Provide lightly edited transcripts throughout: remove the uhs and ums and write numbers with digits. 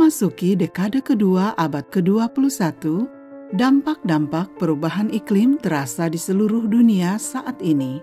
Memasuki dekade kedua abad ke-21, dampak-dampak perubahan iklim terasa di seluruh dunia saat ini.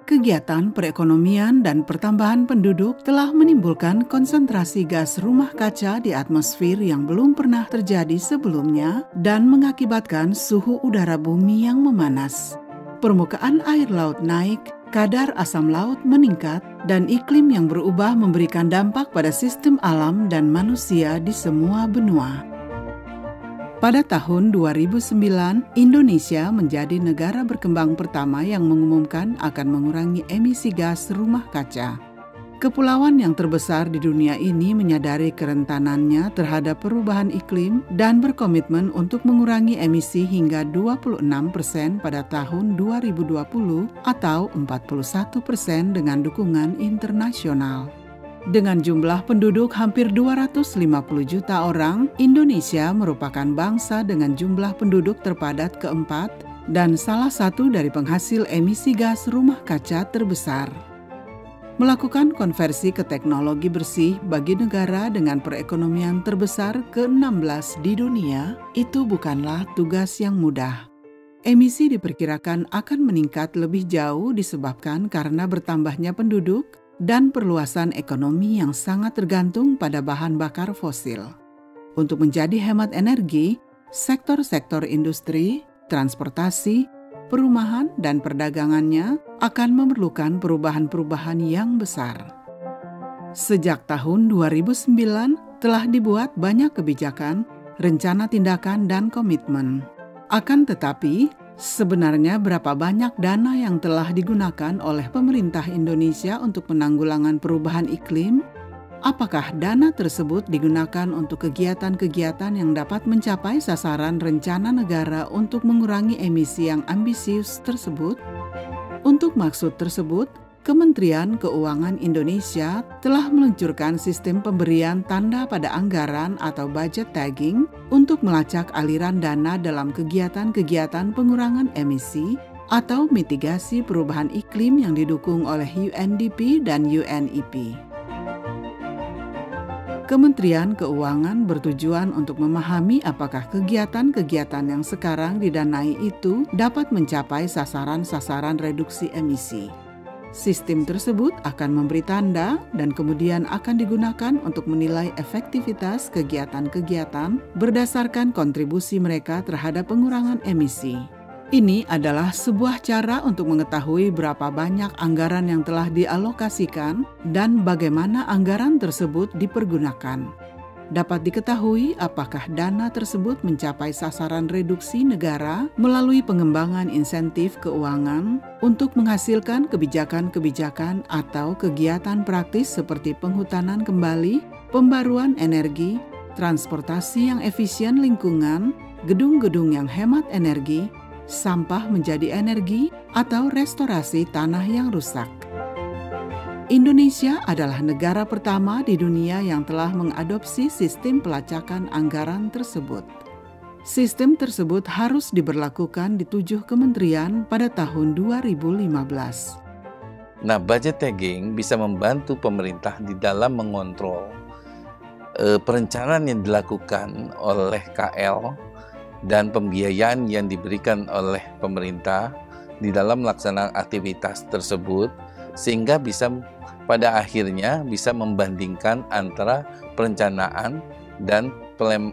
Kegiatan perekonomian dan pertambahan penduduk telah menimbulkan konsentrasi gas rumah kaca di atmosfer yang belum pernah terjadi sebelumnya dan mengakibatkan suhu udara bumi yang memanas. Permukaan air laut naik, kadar asam laut meningkat, dan iklim yang berubah memberikan dampak pada sistem alam dan manusia di semua benua. Pada tahun 2009, Indonesia menjadi negara berkembang pertama yang mengumumkan akan mengurangi emisi gas rumah kaca. Kepulauan yang terbesar di dunia ini menyadari kerentanannya terhadap perubahan iklim dan berkomitmen untuk mengurangi emisi hingga 26% pada tahun 2020 atau 41% dengan dukungan internasional. Dengan jumlah penduduk hampir 250 juta orang, Indonesia merupakan bangsa dengan jumlah penduduk terpadat keempat dan salah satu dari penghasil emisi gas rumah kaca terbesar. Melakukan konversi ke teknologi bersih bagi negara dengan perekonomian terbesar ke-16 di dunia, itu bukanlah tugas yang mudah. Emisi diperkirakan akan meningkat lebih jauh disebabkan karena bertambahnya penduduk dan perluasan ekonomi yang sangat tergantung pada bahan bakar fosil. Untuk menjadi hemat energi, sektor-sektor industri, transportasi, perumahan, dan perdagangannya akan memerlukan perubahan-perubahan yang besar. Sejak tahun 2009 telah dibuat banyak kebijakan, rencana tindakan, dan komitmen. Akan tetapi, sebenarnya berapa banyak dana yang telah digunakan oleh pemerintah Indonesia untuk penanggulangan perubahan iklim? Apakah dana tersebut digunakan untuk kegiatan-kegiatan yang dapat mencapai sasaran rencana negara untuk mengurangi emisi yang ambisius tersebut? Untuk maksud tersebut, Kementerian Keuangan Indonesia telah meluncurkan sistem pemberian tanda pada anggaran atau budget tagging untuk melacak aliran dana dalam kegiatan-kegiatan pengurangan emisi atau mitigasi perubahan iklim yang didukung oleh UNDP dan UNEP. Kementerian Keuangan bertujuan untuk memahami apakah kegiatan-kegiatan yang sekarang didanai itu dapat mencapai sasaran-sasaran reduksi emisi. Sistem tersebut akan memberi tanda dan kemudian akan digunakan untuk menilai efektivitas kegiatan-kegiatan berdasarkan kontribusi mereka terhadap pengurangan emisi. Ini adalah sebuah cara untuk mengetahui berapa banyak anggaran yang telah dialokasikan dan bagaimana anggaran tersebut dipergunakan. Dapat diketahui apakah dana tersebut mencapai sasaran reduksi negara melalui pengembangan insentif keuangan untuk menghasilkan kebijakan-kebijakan atau kegiatan praktis seperti penghutanan kembali, pembaruan energi, transportasi yang efisien lingkungan, gedung-gedung yang hemat energi, sampah menjadi energi, atau restorasi tanah yang rusak. Indonesia adalah negara pertama di dunia yang telah mengadopsi sistem pelacakan anggaran tersebut. Sistem tersebut harus diberlakukan di 7 kementerian pada tahun 2015. Nah, budget tagging bisa membantu pemerintah di dalam mengontrol perencanaan yang dilakukan oleh KL dan pembiayaan yang diberikan oleh pemerintah di dalam melaksanakan aktivitas tersebut, sehingga bisa pada akhirnya bisa membandingkan antara perencanaan dan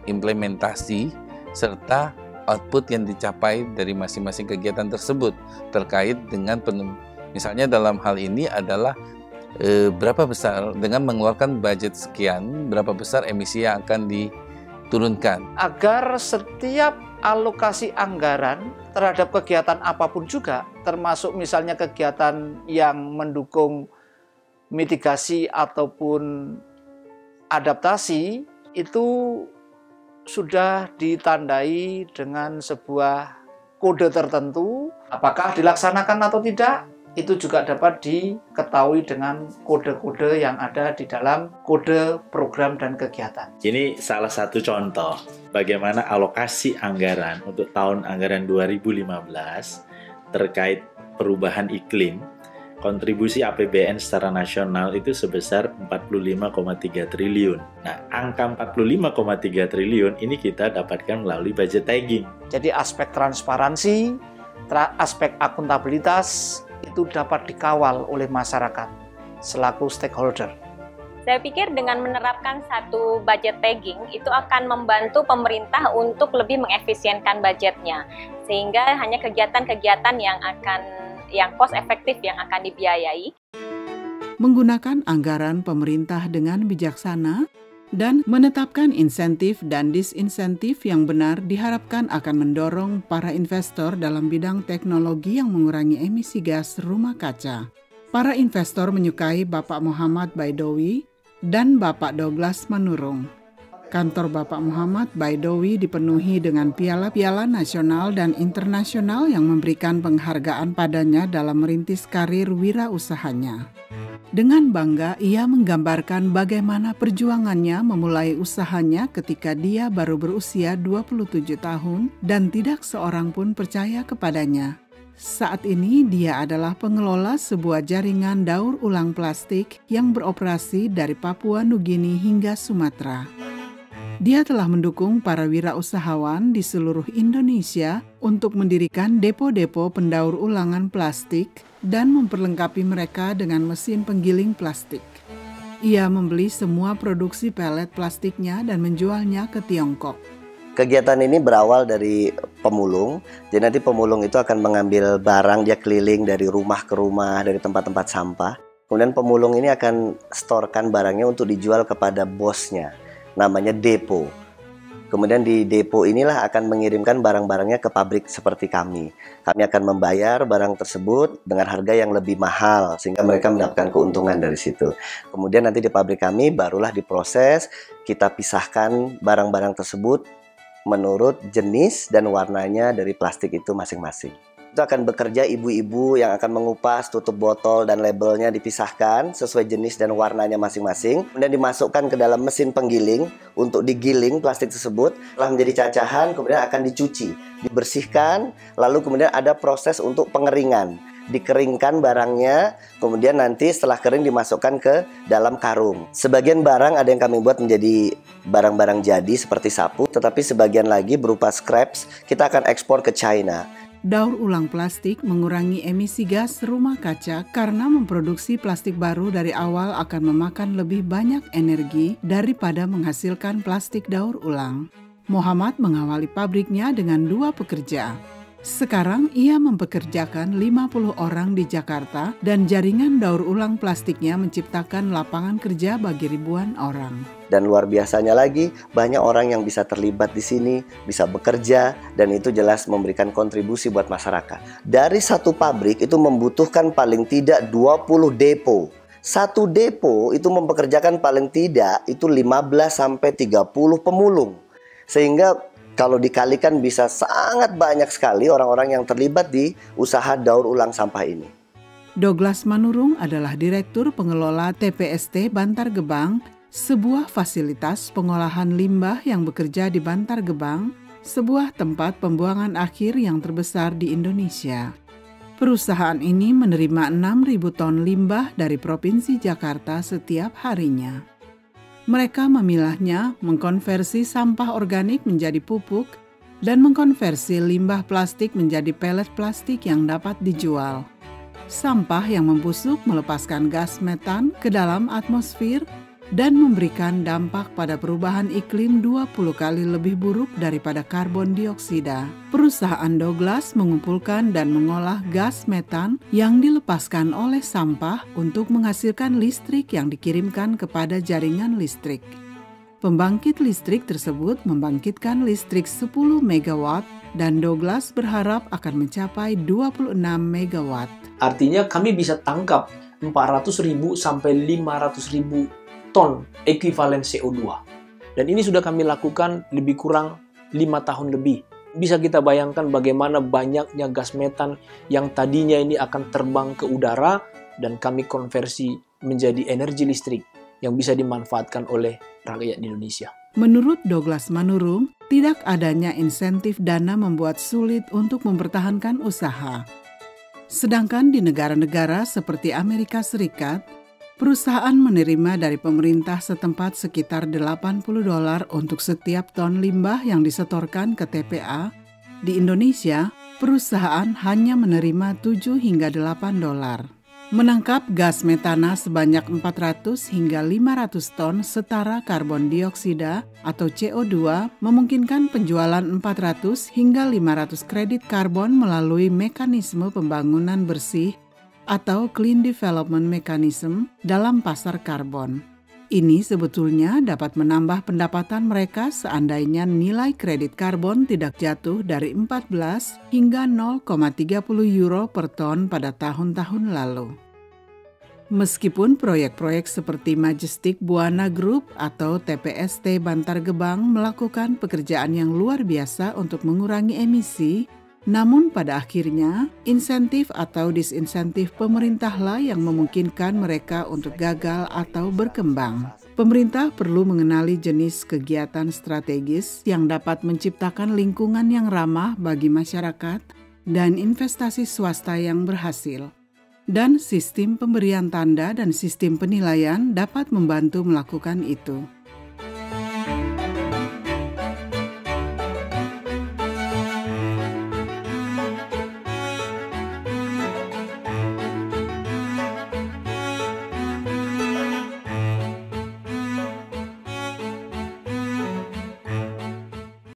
implementasi serta output yang dicapai dari masing-masing kegiatan tersebut terkait dengan misalnya dalam hal ini adalah berapa besar dengan mengeluarkan budget sekian, berapa besar emisi yang akan diturunkan. Agar setiap alokasi anggaran terhadap kegiatan apapun juga, termasuk misalnya kegiatan yang mendukung mitigasi ataupun adaptasi, itu sudah ditandai dengan sebuah kode tertentu. Apakah dilaksanakan atau tidak, itu juga dapat diketahui dengan kode-kode yang ada di dalam kode program dan kegiatan. Ini salah satu contoh bagaimana alokasi anggaran untuk tahun anggaran 2015 terkait perubahan iklim kontribusi APBN secara nasional itu sebesar 45,3 triliun. Nah, angka 45,3 triliun ini kita dapatkan melalui budget tagging. Jadi aspek transparansi, aspek akuntabilitas itu dapat dikawal oleh masyarakat selaku stakeholder. Saya pikir dengan menerapkan satu budget tagging itu akan membantu pemerintah untuk lebih mengefisienkan budgetnya, sehingga hanya kegiatan-kegiatan yang cost efektif yang akan dibiayai. Menggunakan anggaran pemerintah dengan bijaksana dan menetapkan insentif dan disinsentif yang benar diharapkan akan mendorong para investor dalam bidang teknologi yang mengurangi emisi gas rumah kaca. Para investor menyukai Bapak Muhammad Baidowi dan Bapak Douglas Manurung. Kantor Bapak Muhammad Baidowi dipenuhi dengan piala-piala nasional dan internasional yang memberikan penghargaan padanya dalam merintis karir wirausahanya. Dengan bangga, ia menggambarkan bagaimana perjuangannya memulai usahanya ketika dia baru berusia 27 tahun dan tidak seorang pun percaya kepadanya. Saat ini dia adalah pengelola sebuah jaringan daur ulang plastik yang beroperasi dari Papua Nugini hingga Sumatera. Dia telah mendukung para wirausahawan di seluruh Indonesia untuk mendirikan depo-depo pendaur ulangan plastik dan memperlengkapi mereka dengan mesin penggiling plastik. Ia membeli semua produksi pelet plastiknya dan menjualnya ke Tiongkok. Kegiatan ini berawal dari pemulung, jadi nanti pemulung itu akan mengambil barang, dia keliling dari rumah ke rumah, dari tempat-tempat sampah. Kemudian pemulung ini akan storekan barangnya untuk dijual kepada bosnya, namanya depo. Kemudian di depo inilah akan mengirimkan barang-barangnya ke pabrik seperti kami. Kami akan membayar barang tersebut dengan harga yang lebih mahal, sehingga mereka mendapatkan keuntungan dari situ. Kemudian nanti di pabrik kami barulah diproses, kita pisahkan barang-barang tersebut menurut jenis dan warnanya dari plastik itu masing-masing. Itu akan bekerja ibu-ibu yang akan mengupas tutup botol dan labelnya dipisahkan sesuai jenis dan warnanya masing-masing. Kemudian dimasukkan ke dalam mesin penggiling untuk digiling plastik tersebut. Setelah menjadi cacahan, kemudian akan dicuci, dibersihkan, lalu kemudian ada proses untuk pengeringan. Dikeringkan barangnya, kemudian nanti setelah kering dimasukkan ke dalam karung. Sebagian barang ada yang kami buat menjadi barang-barang jadi seperti sapu, tetapi sebagian lagi berupa scraps kita akan ekspor ke China. Daur ulang plastik mengurangi emisi gas rumah kaca karena memproduksi plastik baru dari awal akan memakan lebih banyak energi daripada menghasilkan plastik daur ulang. Muhammad mengawali pabriknya dengan 2 pekerja. Sekarang ia mempekerjakan 50 orang di Jakarta dan jaringan daur ulang plastiknya menciptakan lapangan kerja bagi ribuan orang. Dan luar biasanya lagi, banyak orang yang bisa terlibat di sini, bisa bekerja, dan itu jelas memberikan kontribusi buat masyarakat. Dari satu pabrik itu membutuhkan paling tidak 20 depo. Satu depo itu mempekerjakan paling tidak itu 15-30 pemulung. Sehingga kalau dikalikan bisa sangat banyak sekali orang-orang yang terlibat di usaha daur ulang sampah ini. Douglas Manurung adalah Direktur Pengelola TPST Bantar Gebang, sebuah fasilitas pengolahan limbah yang bekerja di Bantar Gebang, sebuah tempat pembuangan akhir yang terbesar di Indonesia. Perusahaan ini menerima 6.000 ton limbah dari Provinsi Jakarta setiap harinya. Mereka memilahnya, mengkonversi sampah organik menjadi pupuk, dan mengkonversi limbah plastik menjadi pelet plastik yang dapat dijual. Sampah yang membusuk melepaskan gas metan ke dalam atmosfer dan memberikan dampak pada perubahan iklim 20 kali lebih buruk daripada karbon dioksida. Perusahaan Douglas mengumpulkan dan mengolah gas metan yang dilepaskan oleh sampah untuk menghasilkan listrik yang dikirimkan kepada jaringan listrik. Pembangkit listrik tersebut membangkitkan listrik 10 MW dan Douglas berharap akan mencapai 26 MW. Artinya kami bisa tangkap 400.000 sampai 500.000 ton ekuivalen CO2. Dan ini sudah kami lakukan lebih kurang 5 tahun lebih. Bisa kita bayangkan bagaimana banyaknya gas metan yang tadinya ini akan terbang ke udara dan kami konversi menjadi energi listrik yang bisa dimanfaatkan oleh rakyat di Indonesia. Menurut Douglas Manurung, tidak adanya insentif dana membuat sulit untuk mempertahankan usaha. Sedangkan di negara-negara seperti Amerika Serikat, perusahaan menerima dari pemerintah setempat sekitar $80 untuk setiap ton limbah yang disetorkan ke TPA. Di Indonesia, perusahaan hanya menerima $7 hingga $8. Menangkap gas metana sebanyak 400 hingga 500 ton setara karbon dioksida atau CO2 memungkinkan penjualan 400 hingga 500 kredit karbon melalui mekanisme pembangunan bersih atau Clean Development Mechanism dalam pasar karbon. Ini sebetulnya dapat menambah pendapatan mereka seandainya nilai kredit karbon tidak jatuh dari 14 hingga 0,30 euro per ton pada tahun-tahun lalu. Meskipun proyek-proyek seperti Majestic Buana Group atau TPST Bantar Gebang melakukan pekerjaan yang luar biasa untuk mengurangi emisi, namun pada akhirnya insentif atau disinsentif pemerintahlah yang memungkinkan mereka untuk gagal atau berkembang. Pemerintah perlu mengenali jenis kegiatan strategis yang dapat menciptakan lingkungan yang ramah bagi masyarakat dan investasi swasta yang berhasil. Dan sistem pemberian tanda dan sistem penilaian dapat membantu melakukan itu.